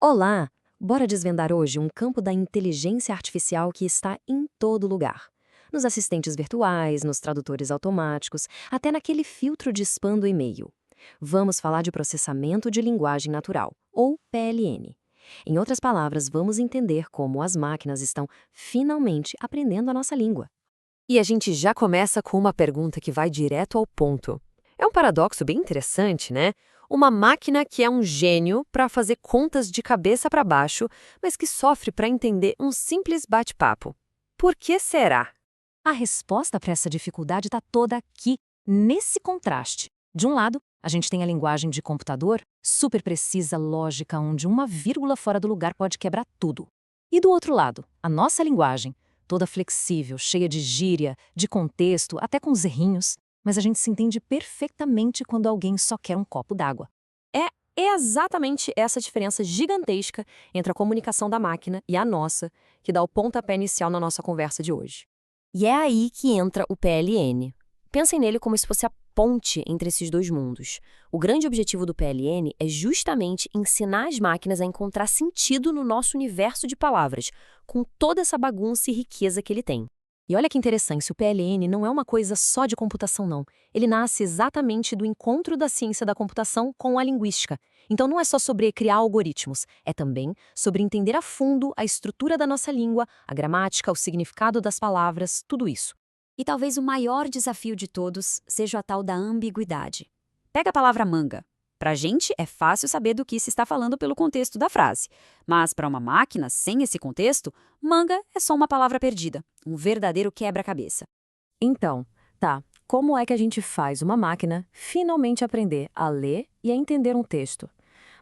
Olá! Bora desvendar hoje um campo da inteligência artificial que está em todo lugar. Nos assistentes virtuais, nos tradutores automáticos, até naquele filtro de spam do e-mail. Vamos falar de processamento de linguagem natural, ou PLN. Em outras palavras, vamos entender como as máquinas estão finalmente aprendendo a nossa língua. E a gente já começa com uma pergunta que vai direto ao ponto. É um paradoxo bem interessante, né? Uma máquina que é um gênio para fazer contas de cabeça para baixo, mas que sofre para entender um simples bate-papo. Por que será? A resposta para essa dificuldade está toda aqui, nesse contraste. De um lado, a gente tem a linguagem de computador, super precisa, lógica, onde uma vírgula fora do lugar pode quebrar tudo. E do outro lado, a nossa linguagem, toda flexível, cheia de gíria, de contexto, até com os errinhos, mas a gente se entende perfeitamente quando alguém só quer um copo d'água. É exatamente essa diferença gigantesca entre a comunicação da máquina e a nossa que dá o pontapé inicial na nossa conversa de hoje. E é aí que entra o PLN. Pensem nele como se fosse a ponte entre esses dois mundos. O grande objetivo do PLN é justamente ensinar as máquinas a encontrar sentido no nosso universo de palavras, com toda essa bagunça e riqueza que ele tem. E olha que interessante, o PLN não é uma coisa só de computação, não. Ele nasce exatamente do encontro da ciência da computação com a linguística. Então não é só sobre criar algoritmos, é também sobre entender a fundo a estrutura da nossa língua, a gramática, o significado das palavras, tudo isso. E talvez o maior desafio de todos seja a tal da ambiguidade. Pega a palavra manga. Para a gente, é fácil saber do que se está falando pelo contexto da frase. Mas para uma máquina, sem esse contexto, manga é só uma palavra perdida, um verdadeiro quebra-cabeça. Então, como é que a gente faz uma máquina finalmente aprender a ler e a entender um texto?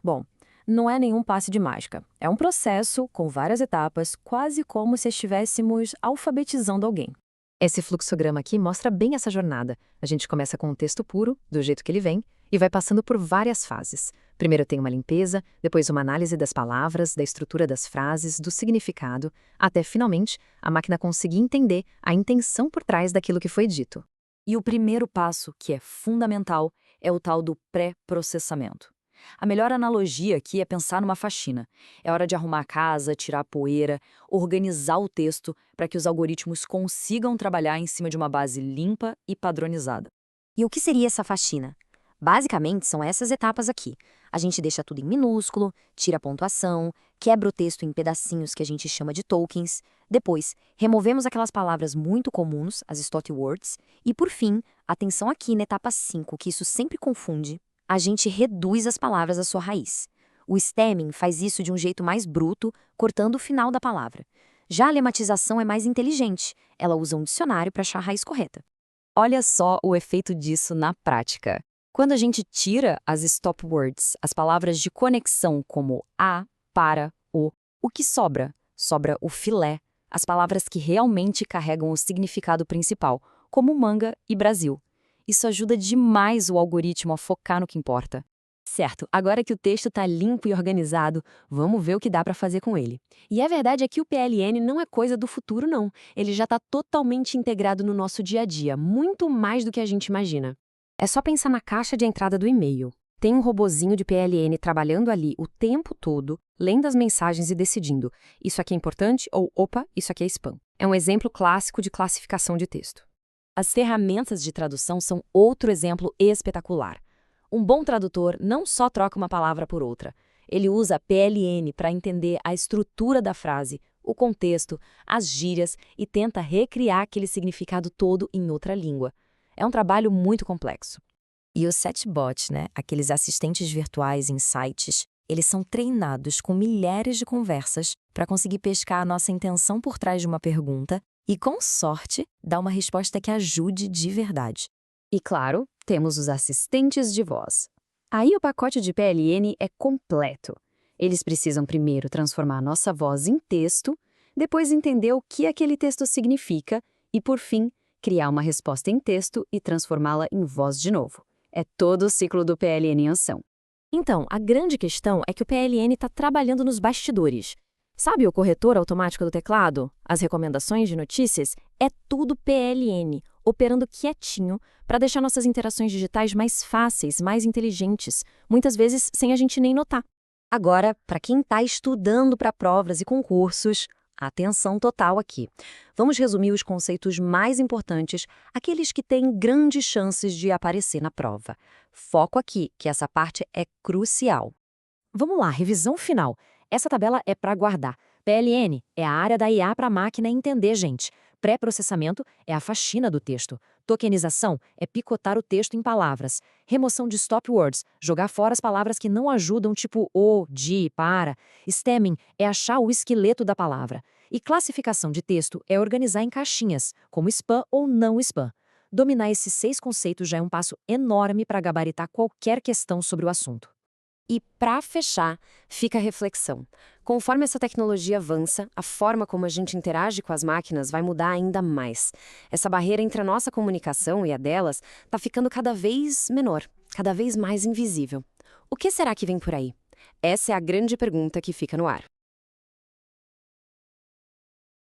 Bom, não é nenhum passe de mágica. É um processo com várias etapas, quase como se estivéssemos alfabetizando alguém. Esse fluxograma aqui mostra bem essa jornada. A gente começa com um texto puro, do jeito que ele vem, e vai passando por várias fases. Primeiro tem uma limpeza, depois uma análise das palavras, da estrutura das frases, do significado, até finalmente a máquina conseguir entender a intenção por trás daquilo que foi dito. E o primeiro passo, que é fundamental, é o tal do pré-processamento. A melhor analogia aqui é pensar numa faxina. É hora de arrumar a casa, tirar a poeira, organizar o texto para que os algoritmos consigam trabalhar em cima de uma base limpa e padronizada. E o que seria essa faxina? Basicamente, são essas etapas aqui. A gente deixa tudo em minúsculo, tira a pontuação, quebra o texto em pedacinhos que a gente chama de tokens. Depois, removemos aquelas palavras muito comuns, as stop words. E, por fim, atenção aqui na etapa 5, que isso sempre confunde, a gente reduz as palavras à sua raiz. O stemming faz isso de um jeito mais bruto, cortando o final da palavra. Já a lematização é mais inteligente. Ela usa um dicionário para achar a raiz correta. Olha só o efeito disso na prática. Quando a gente tira as stop words, as palavras de conexão como a, para, o que sobra? Sobra o filé, as palavras que realmente carregam o significado principal, como manga e Brasil. Isso ajuda demais o algoritmo a focar no que importa. Certo, agora que o texto está limpo e organizado, vamos ver o que dá para fazer com ele. E a verdade é que o PLN não é coisa do futuro, não. Ele já está totalmente integrado no nosso dia a dia, muito mais do que a gente imagina. É só pensar na caixa de entrada do e-mail. Tem um robozinho de PLN trabalhando ali o tempo todo, lendo as mensagens e decidindo, isso aqui é importante ou, opa, isso aqui é spam. É um exemplo clássico de classificação de texto. As ferramentas de tradução são outro exemplo espetacular. Um bom tradutor não só troca uma palavra por outra. Ele usa PLN para entender a estrutura da frase, o contexto, as gírias e tenta recriar aquele significado todo em outra língua. É um trabalho muito complexo. E os chatbots, aqueles assistentes virtuais em sites, eles são treinados com milhares de conversas para conseguir pescar a nossa intenção por trás de uma pergunta e, com sorte, dar uma resposta que ajude de verdade. E, claro, temos os assistentes de voz. Aí o pacote de PLN é completo. Eles precisam primeiro transformar a nossa voz em texto, depois entender o que aquele texto significa e, por fim, criar uma resposta em texto e transformá-la em voz de novo. É todo o ciclo do PLN em ação. Então, a grande questão é que o PLN está trabalhando nos bastidores. Sabe o corretor automático do teclado? As recomendações de notícias? É tudo PLN, operando quietinho para deixar nossas interações digitais mais fáceis, mais inteligentes, muitas vezes sem a gente nem notar. Agora, para quem está estudando para provas e concursos, atenção total aqui. Vamos resumir os conceitos mais importantes, aqueles que têm grandes chances de aparecer na prova. Foco aqui, que essa parte é crucial. Vamos lá, revisão final. Essa tabela é para guardar. PLN é a área da IA para a máquina entender, gente. Pré-processamento é a faxina do texto. Tokenização é picotar o texto em palavras. Remoção de stop words, jogar fora as palavras que não ajudam, tipo o, de, para. Stemming é achar o esqueleto da palavra. E classificação de texto é organizar em caixinhas, como spam ou não spam. Dominar esses 6 conceitos já é um passo enorme para gabaritar qualquer questão sobre o assunto. E para fechar, fica a reflexão. Conforme essa tecnologia avança, a forma como a gente interage com as máquinas vai mudar ainda mais. Essa barreira entre a nossa comunicação e a delas está ficando cada vez menor, cada vez mais invisível. O que será que vem por aí? Essa é a grande pergunta que fica no ar.